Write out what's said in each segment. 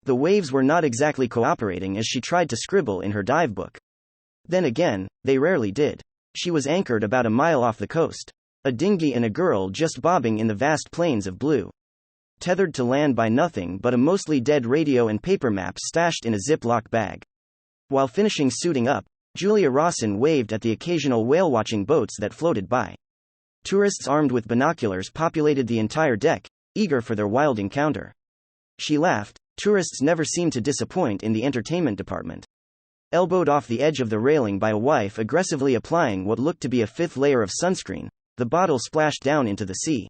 The waves were not exactly cooperating as she tried to scribble in her dive book. Then again, they rarely did. She was anchored about a mile off the coast. A dinghy and a girl just bobbing in the vast plains of blue. Tethered to land by nothing but a mostly dead radio and paper maps stashed in a Ziploc bag. While finishing suiting up, Julia Rawson waved at the occasional whale-watching boats that floated by. Tourists armed with binoculars populated the entire deck, eager for their wild encounter. She laughed. Tourists never seemed to disappoint in the entertainment department. Elbowed off the edge of the railing by a wife aggressively applying what looked to be a fifth layer of sunscreen, the bottle splashed down into the sea.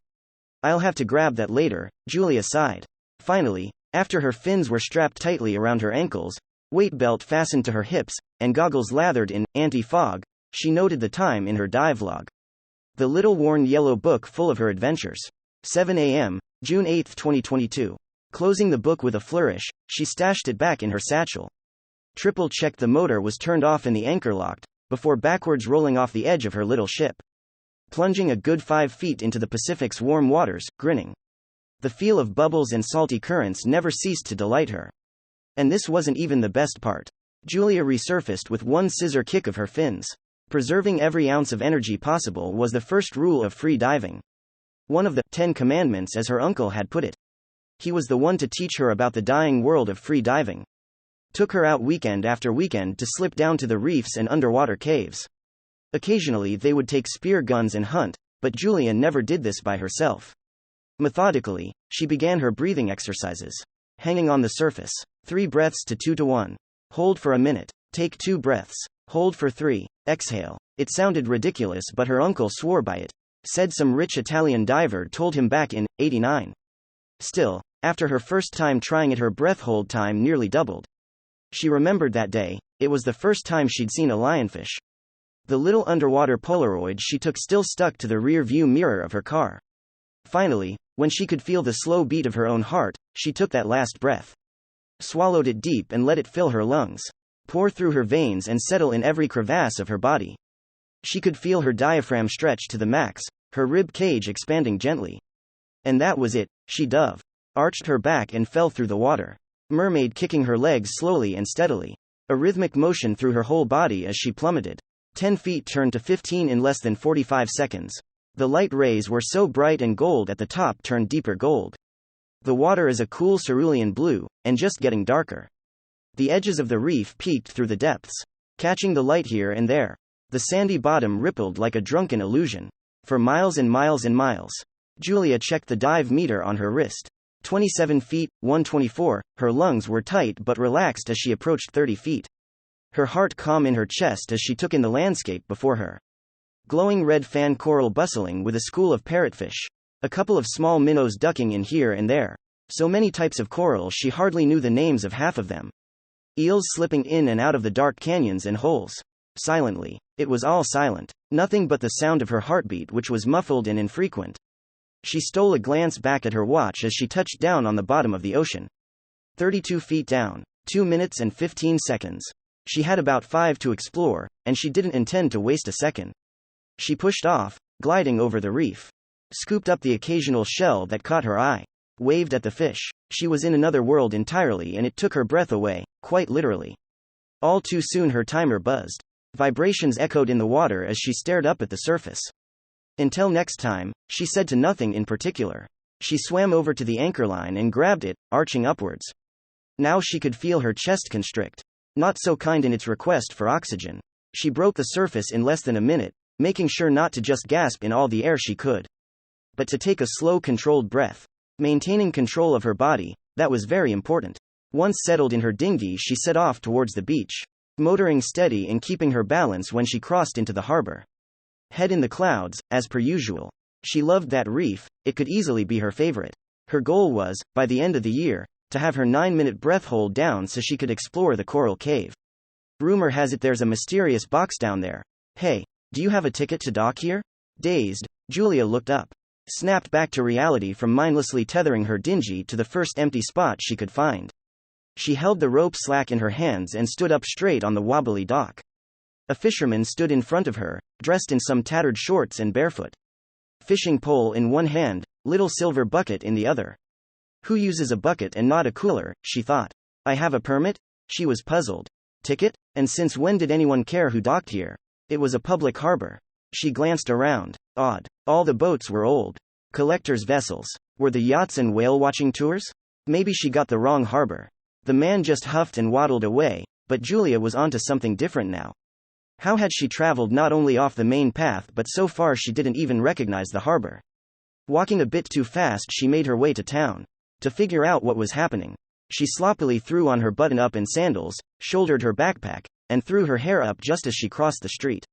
"I'll have to grab that later," Julia sighed. Finally, after her fins were strapped tightly around her ankles, weight belt fastened to her hips, and goggles lathered in anti-fog, she noted the time in her dive log. The little worn yellow book full of her adventures. 7 a.m., June 8, 2022. Closing the book with a flourish, she stashed it back in her satchel. Triple-checked the motor was turned off and the anchor locked, before backwards rolling off the edge of her little ship. Plunging a good 5 feet into the Pacific's warm waters, grinning. The feel of bubbles and salty currents never ceased to delight her. And this wasn't even the best part. Julia resurfaced with one scissor kick of her fins. Preserving every ounce of energy possible was the first rule of free diving. One of the 10 commandments, as her uncle had put it. He was the one to teach her about the dying world of free diving. Took her out weekend after weekend to slip down to the reefs and underwater caves. Occasionally they would take spear guns and hunt, but Julia never did this by herself. Methodically, she began her breathing exercises. Hanging on the surface. 3 breaths to 2 to 1. Hold for a minute. Take 2 breaths. Hold for 3. Exhale. It sounded ridiculous, but her uncle swore by it. Said some rich Italian diver told him back in '89. Still, after her first time trying it, her breath hold time nearly doubled. She remembered that day. It was the first time she'd seen a lionfish. The little underwater Polaroid she took still stuck to the rear view mirror of her car. Finally, when she could feel the slow beat of her own heart, she took that last breath. Swallowed it deep and let it fill her lungs. Pour through her veins and settle in every crevasse of her body. She could feel her diaphragm stretch to the max, her rib cage expanding gently. And that was it. She dove. Arched her back and fell through the water. Mermaid kicking her legs slowly and steadily. A rhythmic motion through her whole body as she plummeted. 10 feet turned to 15 in less than 45 seconds. The light rays were so bright and gold at the top turned deeper gold. The water is a cool cerulean blue, and just getting darker. The edges of the reef peeked through the depths, catching the light here and there. The sandy bottom rippled like a drunken illusion. For miles and miles and miles. Julia checked the dive meter on her wrist. 27 feet, 124, her lungs were tight but relaxed as she approached 30 feet. Her heart calm in her chest as she took in the landscape before her. Glowing red fan coral bustling with a school of parrotfish. A couple of small minnows ducking in here and there. So many types of coral she hardly knew the names of half of them. Eels slipping in and out of the dark canyons and holes. Silently. It was all silent. Nothing but the sound of her heartbeat, which was muffled and infrequent. She stole a glance back at her watch as she touched down on the bottom of the ocean. 32 feet down. 2 minutes and 15 seconds. She had about 5 to explore, and she didn't intend to waste a second. She pushed off, gliding over the reef. Scooped up the occasional shell that caught her eye. Waved at the fish. She was in another world entirely, and it took her breath away, quite literally. All too soon her timer buzzed. Vibrations echoed in the water as she stared up at the surface. Until next time, she said to nothing in particular. She swam over to the anchor line and grabbed it, arching upwards. Now she could feel her chest constrict. Not so kind in its request for oxygen. She broke the surface in less than a minute, making sure not to just gasp in all the air she could, but to take a slow, controlled breath. Maintaining control of her body, that was very important. Once settled in her dinghy, she set off towards the beach, motoring steady and keeping her balance when she crossed into the harbor. Head in the clouds, as per usual. She loved that reef, it could easily be her favorite. Her goal was, by the end of the year, to have her 9-minute breath hold down so she could explore the coral cave. Rumor has it there's a mysterious box down there. Hey, do you have a ticket to dock here? Dazed, Julia looked up. Snapped back to reality from mindlessly tethering her dinghy to the first empty spot she could find. She held the rope slack in her hands and stood up straight on the wobbly dock. A fisherman stood in front of her, dressed in some tattered shorts and barefoot. Fishing pole in one hand, little silver bucket in the other. Who uses a bucket and not a cooler, she thought. I have a permit? She was puzzled. Ticket? And since when did anyone care who docked here? It was a public harbor. She glanced around. Odd. All the boats were old. Collectors' vessels. Were the yachts and whale-watching tours? Maybe she got the wrong harbor. The man just huffed and waddled away, but Julia was onto something different now. How had she traveled not only off the main path but so far she didn't even recognize the harbor? Walking a bit too fast, she made her way to town. To figure out what was happening, she sloppily threw on her button-up and sandals, shouldered her backpack, and threw her hair up just as she crossed the street.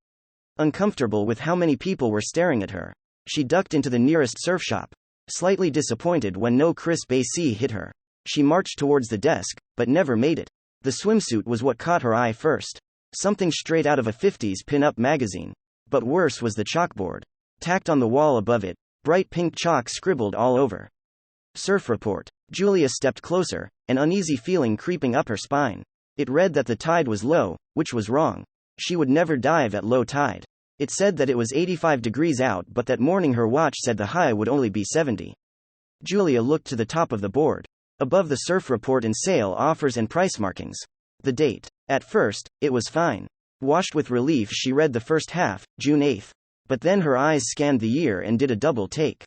Uncomfortable with how many people were staring at her, she ducked into the nearest surf shop. Slightly disappointed when no crisp AC hit her, she marched towards the desk, but never made it. The swimsuit was what caught her eye first. Something straight out of a 50s pin-up magazine. But worse was the chalkboard. Tacked on the wall above it, bright pink chalk scribbled all over. Surf report. Julia stepped closer, an uneasy feeling creeping up her spine. It read that the tide was low, which was wrong. She would never dive at low tide. It said that it was 85 degrees out, but that morning her watch said the high would only be 70. Julia looked to the top of the board. Above the surf report and sail offers and price markings. The date. At first, it was fine. Washed with relief, she read the first half, June 8th. But then her eyes scanned the year and did a double take.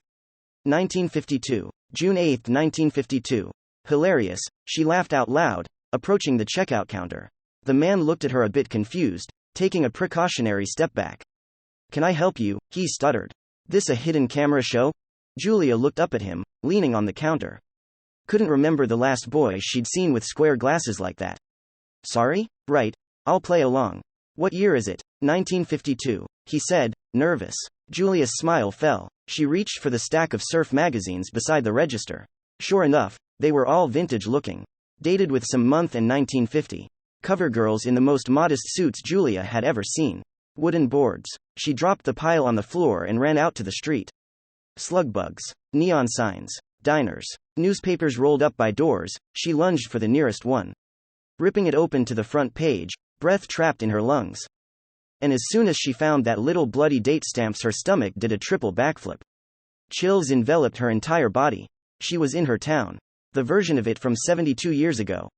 1952. June 8, 1952. Hilarious, she laughed out loud, approaching the checkout counter. The man looked at her a bit confused, taking a precautionary step back. Can I help you? He stuttered. This a hidden camera show? Julia looked up at him, leaning on the counter. Couldn't remember the last boy she'd seen with square glasses like that. Sorry? Right. I'll play along. What year is it? 1952, he said, nervous. Julia's smile fell. She reached for the stack of surf magazines beside the register. Sure enough, they were all vintage looking. Dated with some month and 1950. Cover girls in the most modest suits Julia had ever seen. Wooden boards. She dropped the pile on the floor and ran out to the street. Slug bugs. Neon signs. Diners. Newspapers rolled up by doors. She lunged for the nearest one. Ripping it open to the front page, breath trapped in her lungs. And as soon as she found that little bloody date stamps, her stomach did a triple backflip. Chills enveloped her entire body. She was in her town. The version of it from 72 years ago.